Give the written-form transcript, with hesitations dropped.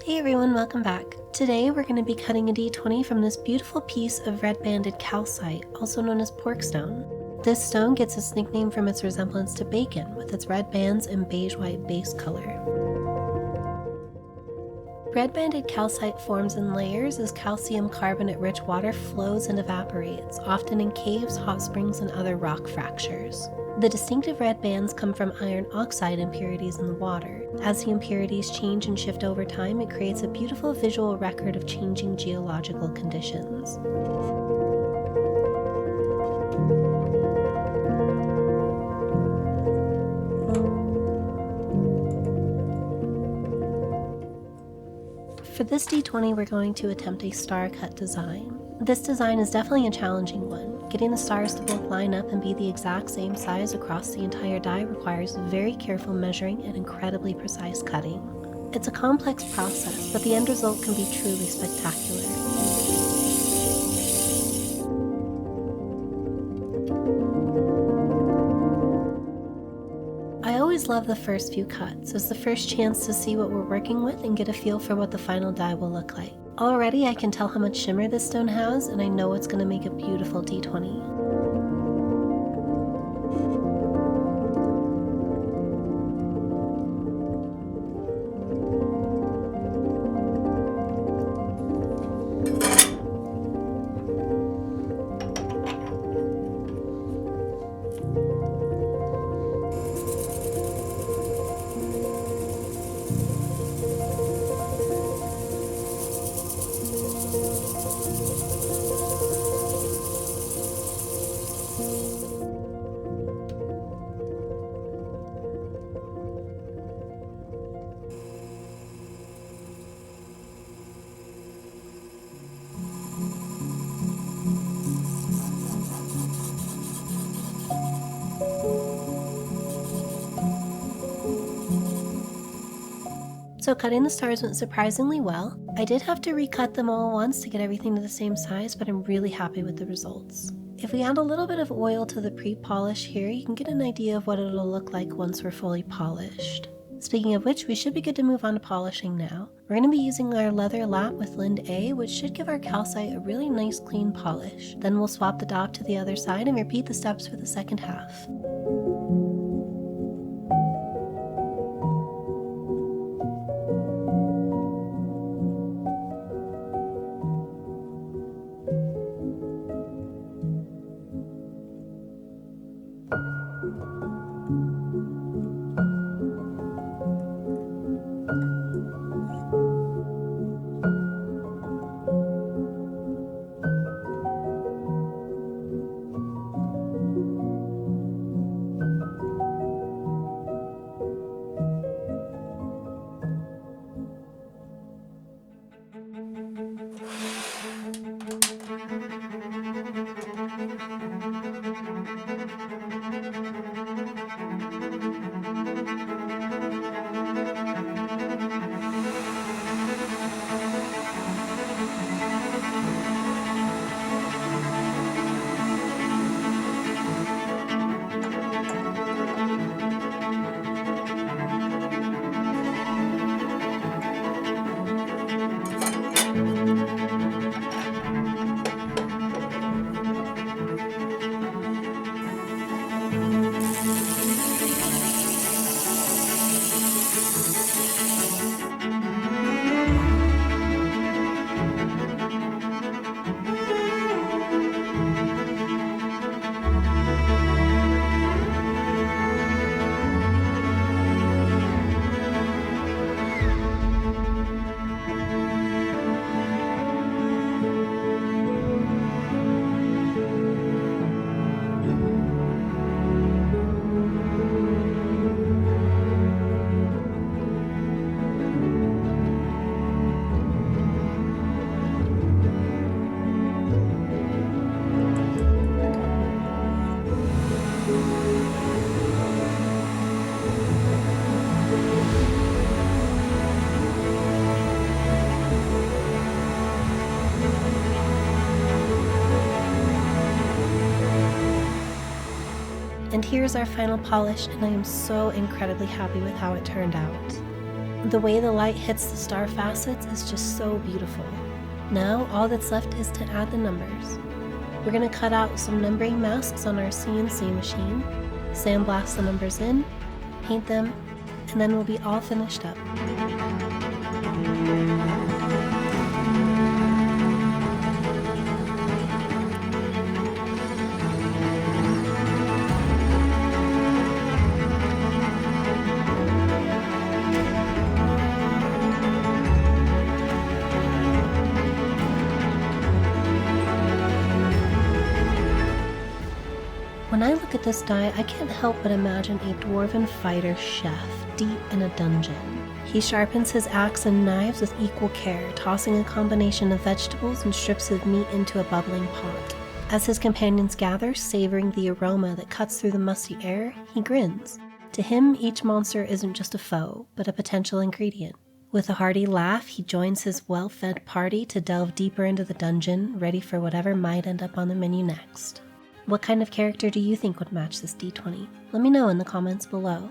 Hey everyone, welcome back. Today we're going to be cutting a D20 from this beautiful piece of Red Banded Calcite, also known as Porkstone. This stone gets its nickname from its resemblance to bacon, with its red bands and beige-white base color. Red Banded Calcite forms in layers as calcium carbonate-rich water flows and evaporates, often in caves, hot springs, and other rock fractures. The distinctive red bands come from iron oxide impurities in the water. As the impurities change and shift over time, it creates a beautiful visual record of changing geological conditions. For this D20, we're going to attempt a star cut design. This design is definitely a challenging one. Getting the stars to both line up and be the exact same size across the entire die requires very careful measuring and incredibly precise cutting. It's a complex process, but the end result can be truly spectacular. I always love the first few cuts, as the first chance to see what we're working with and get a feel for what the final die will look like. Already I can tell how much shimmer this stone has, and I know it's going to make a beautiful D20. So cutting the stars went surprisingly well. I did have to recut them all once to get everything to the same size, but I'm really happy with the results. If we add a little bit of oil to the pre-polish here, you can get an idea of what it'll look like once we're fully polished. Speaking of which, we should be good to move on to polishing now. We're going to be using our leather lap with Lind A, which should give our calcite a really nice clean polish. Then we'll swap the dop to the other side and repeat the steps for the second half. And here's our final polish, and I am so incredibly happy with how it turned out. The way the light hits the star facets is just so beautiful. Now all that's left is to add the numbers. We're going to cut out some numbering masks on our CNC machine, sandblast the numbers in, paint them, and then we'll be all finished up. When I look at this die, I can't help but imagine a dwarven fighter chef deep in a dungeon. He sharpens his axe and knives with equal care, tossing a combination of vegetables and strips of meat into a bubbling pot. As his companions gather, savoring the aroma that cuts through the musty air, he grins. To him, each monster isn't just a foe, but a potential ingredient. With a hearty laugh, he joins his well-fed party to delve deeper into the dungeon, ready for whatever might end up on the menu next. What kind of character do you think would match this D20? Let me know in the comments below.